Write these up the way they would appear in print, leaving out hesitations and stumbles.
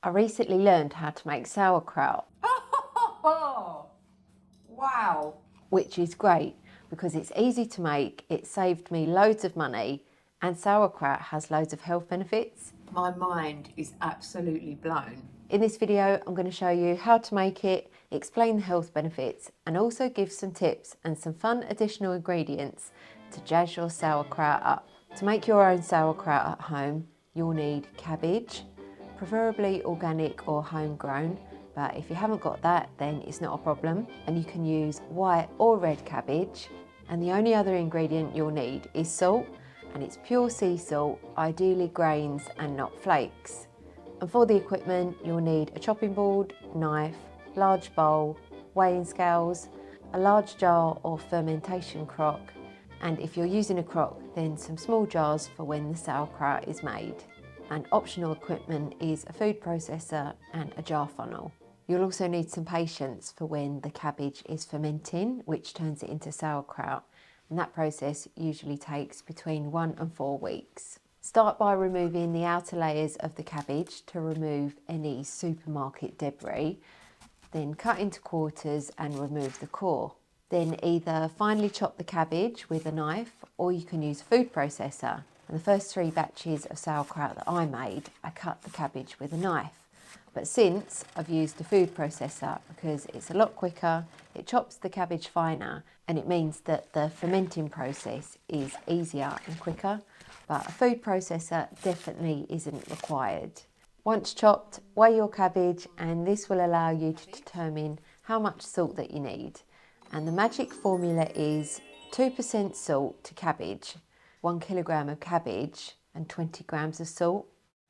I recently learned how to make sauerkraut, Oh, wow. which is great because it's easy to make, it saved me loads of money, and sauerkraut has loads of health benefits. My mind is absolutely blown. In this video, I'm going to show you how to make it, explain the health benefits, and also give some tips and some fun additional ingredients to jazz your sauerkraut up. To make your own sauerkraut at home, you'll need cabbage, preferably organic or homegrown, but if you haven't got that, then it's not a problem. And you can use white or red cabbage. And the only other ingredient you'll need is salt, and it's pure sea salt, ideally grains and not flakes. And for the equipment, you'll need a chopping board, knife, large bowl, weighing scales, a large jar or fermentation crock, and if you're using a crock, then some small jars for when the sauerkraut is made. And optional equipment is a food processor and a jar funnel. You'll also need some patience for when the cabbage is fermenting, which turns it into sauerkraut, and that process usually takes between 1 and 4 weeks. Start by removing the outer layers of the cabbage to remove any supermarket debris, then cut into quarters and remove the core. Then either finely chop the cabbage with a knife, or you can use a food processor. And the first 3 batches of sauerkraut that I made, I cut the cabbage with a knife. But since I've used a food processor because it's a lot quicker, it chops the cabbage finer, and it means that the fermenting process is easier and quicker. But a food processor definitely isn't required. Once chopped, weigh your cabbage, and this will allow you to determine how much salt that you need. And the magic formula is 2% salt to cabbage, 1 kilogram of cabbage and 20 grams of salt.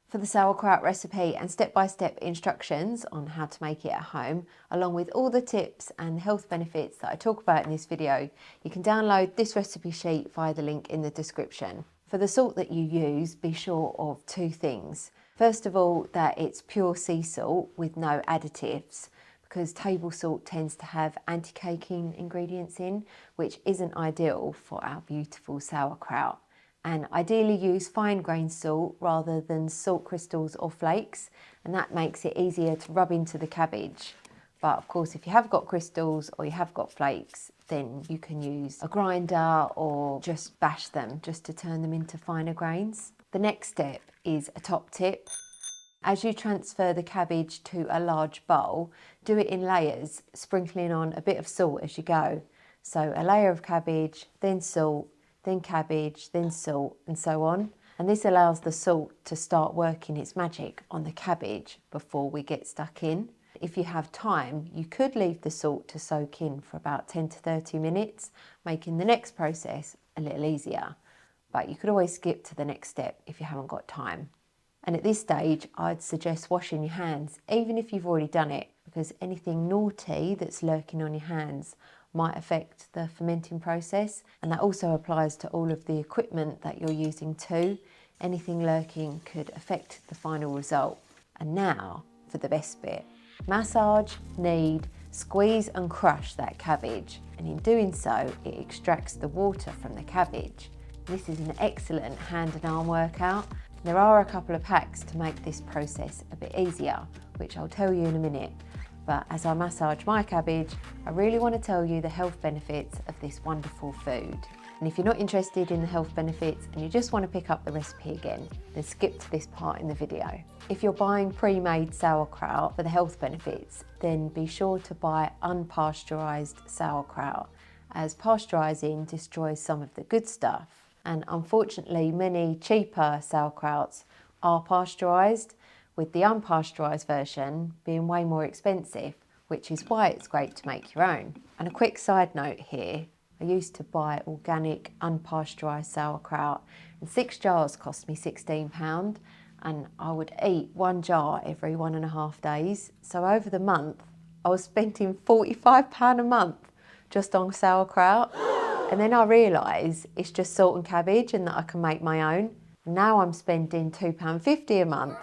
For the sauerkraut recipe and step-by-step instructions on how to make it at home, along with all the tips and health benefits that I talk about in this video, you can download this recipe sheet via the link in the description. For the salt that you use, be sure of 2 things. First of all, that it's pure sea salt with no additives, because table salt tends to have anti-caking ingredients in, which isn't ideal for our beautiful sauerkraut. And ideally use fine grained salt rather than salt crystals or flakes, and that makes it easier to rub into the cabbage. But of course, if you have got crystals or you have got flakes, then you can use a grinder or just bash them just to turn them into finer grains. The next step is a top tip. As you transfer the cabbage to a large bowl, do it in layers, sprinkling on a bit of salt as you go. So a layer of cabbage, then salt, then cabbage, then salt, and so on. And this allows the salt to start working its magic on the cabbage before we get stuck in. If you have time, you could leave the salt to soak in for about 10 to 30 minutes, making the next process a little easier. But you could always skip to the next step if you haven't got time. And at this stage, I'd suggest washing your hands, even if you've already done it, because anything naughty that's lurking on your hands might affect the fermenting process. And that also applies to all of the equipment that you're using too. Anything lurking could affect the final result. And now for the best bit. Massage, knead, squeeze and crush that cabbage. And in doing so, it extracts the water from the cabbage. This is an excellent hand and arm workout. There are a couple of hacks to make this process a bit easier, which I'll tell you in a minute. But as I massage my cabbage, I really want to tell you the health benefits of this wonderful food. And if you're not interested in the health benefits and you just want to pick up the recipe again, then skip to this part in the video. If you're buying pre-made sauerkraut for the health benefits, then be sure to buy unpasteurised sauerkraut, as pasteurising destroys some of the good stuff. And unfortunately, many cheaper sauerkrauts are pasteurised, with the unpasteurised version being way more expensive, which is why it's great to make your own. And a quick side note here, I used to buy organic unpasteurised sauerkraut, and 6 jars cost me £16, and I would eat 1 jar every 1.5 days. So over the month, I was spending £45 a month just on sauerkraut. And then I realised it's just salt and cabbage and that I can make my own. Now I'm spending £2.50 a month,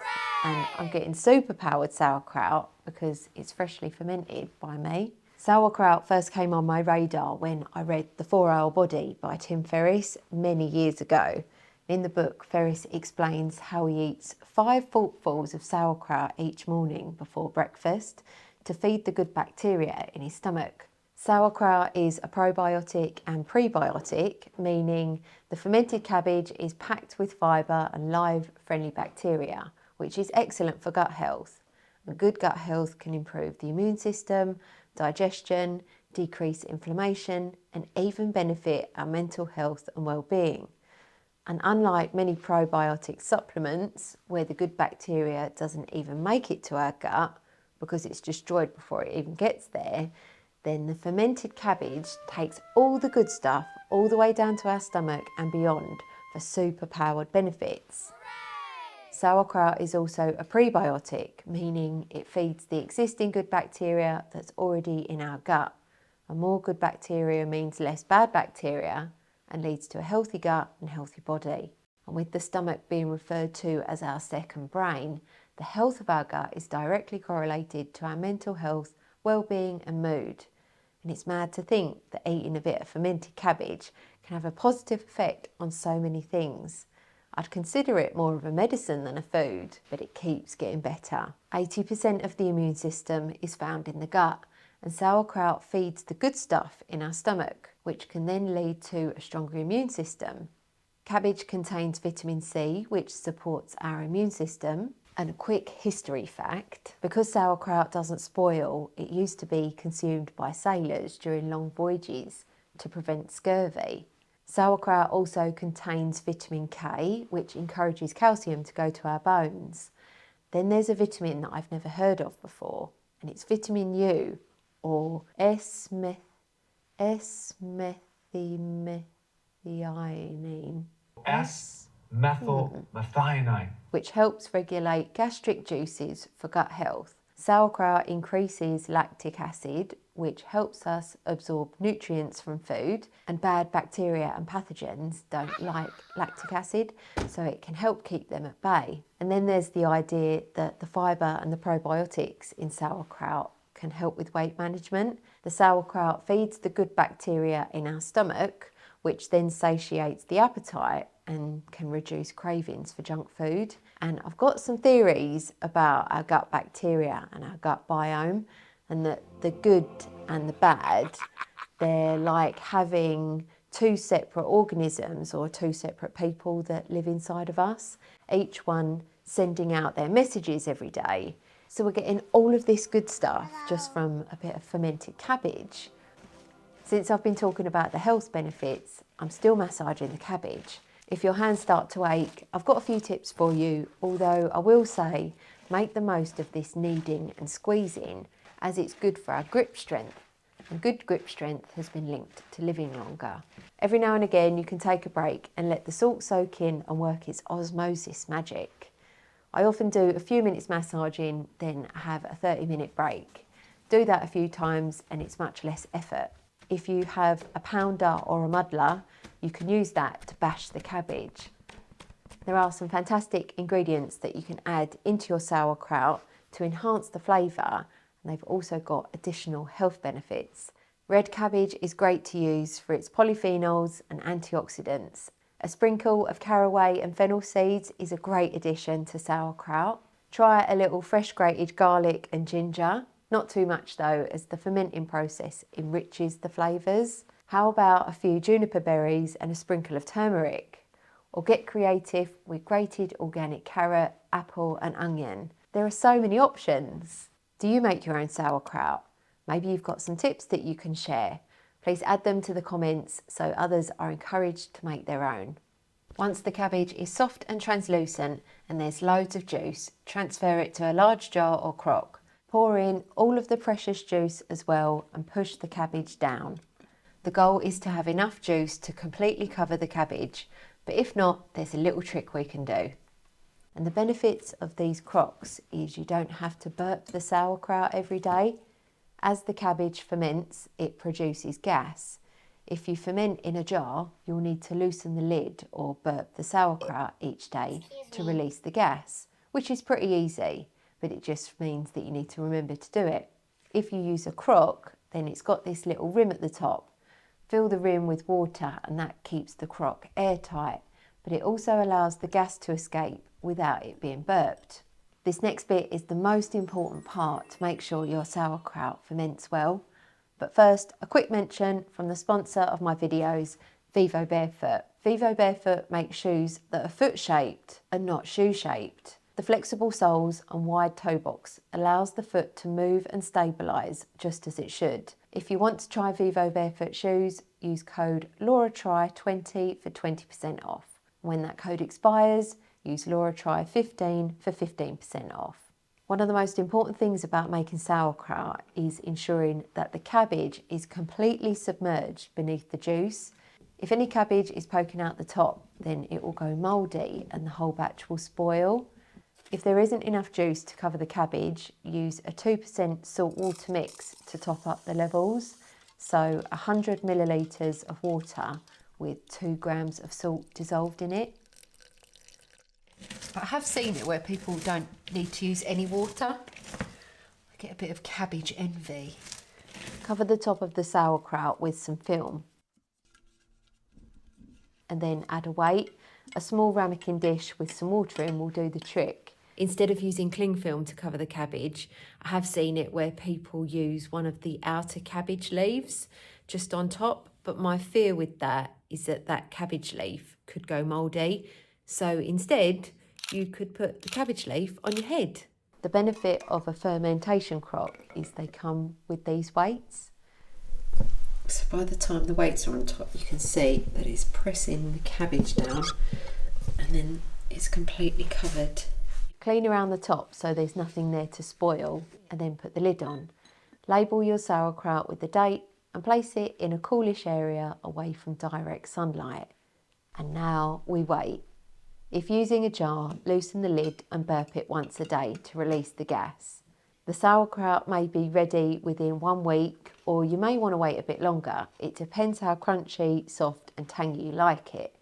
and I'm getting super powered sauerkraut because it's freshly fermented by me. Sauerkraut first came on my radar when I read The 4-Hour Body by Tim Ferriss many years ago. In the book, Ferris explains how he eats 5 forkfuls of sauerkraut each morning before breakfast to feed the good bacteria in his stomach. Sauerkraut is a probiotic and prebiotic, meaning the fermented cabbage is packed with fibre and live friendly bacteria, which is excellent for gut health. And good gut health can improve the immune system, digestion, decrease inflammation, and even benefit our mental health and well-being. And unlike many probiotic supplements, where the good bacteria doesn't even make it to our gut because it's destroyed before it even gets there, then the fermented cabbage takes all the good stuff all the way down to our stomach and beyond for super-powered benefits. Sauerkraut is also a prebiotic, meaning it feeds the existing good bacteria that's already in our gut. And more good bacteria means less bad bacteria and leads to a healthy gut and healthy body. And with the stomach being referred to as our second brain, the health of our gut is directly correlated to our mental health, well-being and mood. And it's mad to think that eating a bit of fermented cabbage can have a positive effect on so many things. I'd consider it more of a medicine than a food, but it keeps getting better. 80% of the immune system is found in the gut, and sauerkraut feeds the good stuff in our stomach, which can then lead to a stronger immune system. Cabbage contains vitamin C, which supports our immune system. And a quick history fact, because sauerkraut doesn't spoil, it used to be consumed by sailors during long voyages to prevent scurvy. Sauerkraut also contains vitamin K, which encourages calcium to go to our bones. Then there's a vitamin that I've never heard of before, and it's vitamin U, or S-methylmethionine. S-methylmethionine, which helps regulate gastric juices for gut health. Sauerkraut increases lactic acid, which helps us absorb nutrients from food, and bad bacteria and pathogens don't like lactic acid, so it can help keep them at bay. And then there's the idea that the fibre and the probiotics in sauerkraut can help with weight management. The sauerkraut feeds the good bacteria in our stomach, which then satiates the appetite and can reduce cravings for junk food. And I've got some theories about our gut bacteria and our gut biome, and that the good and the bad, they're like having 2 separate organisms or 2 separate people that live inside of us, each one sending out their messages every day. So we're getting all of this good stuff just from a bit of fermented cabbage. Since I've been talking about the health benefits, I'm still massaging the cabbage. If your hands start to ache, I've got a few tips for you, although I will say make the most of this kneading and squeezing, as it's good for our grip strength, and good grip strength has been linked to living longer. Every now and again you can take a break and let the salt soak in and work its osmosis magic. I often do a few minutes massaging, then have a 30-minute break. Do that a few times and it's much less effort. If you have a pounder or a muddler, you can use that to bash the cabbage. There are some fantastic ingredients that you can add into your sauerkraut to enhance the flavour, and they've also got additional health benefits. Red cabbage is great to use for its polyphenols and antioxidants. A sprinkle of caraway and fennel seeds is a great addition to sauerkraut. Try a little fresh grated garlic and ginger. Not too much though, as the fermenting process enriches the flavours. How about a few juniper berries and a sprinkle of turmeric? Or get creative with grated organic carrot, apple and onion. There are so many options. Do you make your own sauerkraut? Maybe you've got some tips that you can share. Please add them to the comments so others are encouraged to make their own. Once the cabbage is soft and translucent and there's loads of juice, transfer it to a large jar or crock. Pour in all of the precious juice as well and push the cabbage down. The goal is to have enough juice to completely cover the cabbage, but if not, there's a little trick we can do. And the benefits of these crocks is you don't have to burp the sauerkraut every day. As the cabbage ferments, it produces gas. If you ferment in a jar, you'll need to loosen the lid or burp the sauerkraut each day to release the gas, which is pretty easy, but it just means that you need to remember to do it. If you use a crock, then it's got this little rim at the top. Fill the rim with water and that keeps the crock airtight, but it also allows the gas to escape without it being burped. This next bit is the most important part to make sure your sauerkraut ferments well. But first, a quick mention from the sponsor of my videos, Vivo Barefoot. Vivo Barefoot makes shoes that are foot-shaped and not shoe-shaped. The flexible soles and wide toe box allows the foot to move and stabilise just as it should. If you want to try Vivo Barefoot shoes, use code LauraTry20 for 20% off. When that code expires, use LauraTry15 for 15% off. One of the most important things about making sauerkraut is ensuring that the cabbage is completely submerged beneath the juice. If any cabbage is poking out the top, then it will go mouldy and the whole batch will spoil. If there isn't enough juice to cover the cabbage, use a 2% salt water mix to top up the levels. So 100 millilitres of water with 2 grams of salt dissolved in it. But I have seen it where people don't need to use any water. I get a bit of cabbage envy. Cover the top of the sauerkraut with some film. And then add a weight. A small ramekin dish with some water in will do the trick. Instead of using cling film to cover the cabbage, I have seen it where people use one of the outer cabbage leaves just on top. But my fear with that is that that cabbage leaf could go mouldy. So instead, you could put the cabbage leaf on your head. The benefit of a fermentation crock is they come with these weights. So by the time the weights are on top, you can see that it's pressing the cabbage down and then it's completely covered. Clean around the top so there's nothing there to spoil and then put the lid on. Label your sauerkraut with the date and place it in a coolish area away from direct sunlight. And now we wait. If using a jar, loosen the lid and burp it once a day to release the gas. The sauerkraut may be ready within 1 week, or you may want to wait a bit longer. It depends how crunchy, soft and tangy you like it.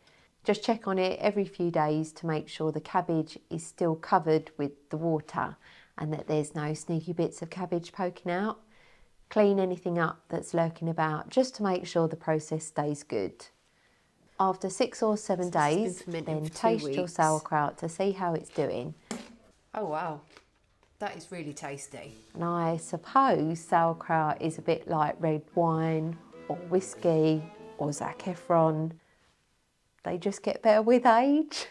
Just check on it every few days to make sure the cabbage is still covered with the water and that there's no sneaky bits of cabbage poking out. Clean anything up that's lurking about just to make sure the process stays good. After 6 or 7 days, then taste your sauerkraut to see how it's doing. Oh wow, that is really tasty. And I suppose sauerkraut is a bit like red wine or whiskey or Zac Efron. They just get better with age.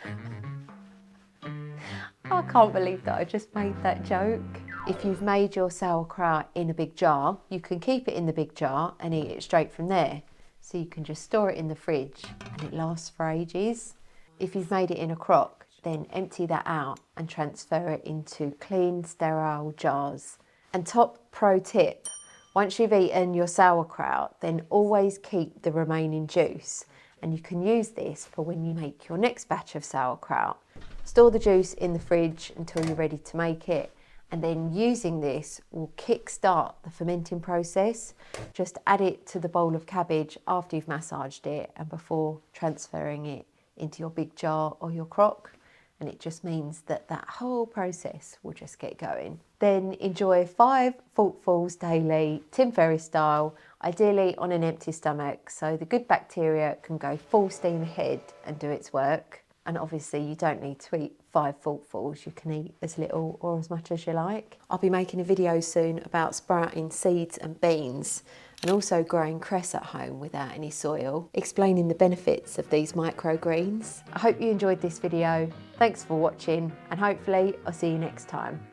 I can't believe that I just made that joke. If you've made your sauerkraut in a big jar, you can keep it in the big jar and eat it straight from there. So you can just store it in the fridge and it lasts for ages. If you've made it in a crock, then empty that out and transfer it into clean, sterile jars. And top pro tip, once you've eaten your sauerkraut, then always keep the remaining juice. And you can use this for when you make your next batch of sauerkraut. Store the juice in the fridge until you're ready to make it. And then using this will kick-start the fermenting process. Just add it to the bowl of cabbage after you've massaged it and before transferring it into your big jar or your crock. And it just means that that whole process will just get going. Then enjoy 5 forkfuls daily, Tim Ferriss style, ideally on an empty stomach, so the good bacteria can go full steam ahead and do its work. And obviously you don't need to eat 5 forkfuls, you can eat as little or as much as you like. I'll be making a video soon about sprouting seeds and beans and also growing cress at home without any soil, explaining the benefits of these microgreens. I hope you enjoyed this video. Thanks for watching and hopefully I'll see you next time.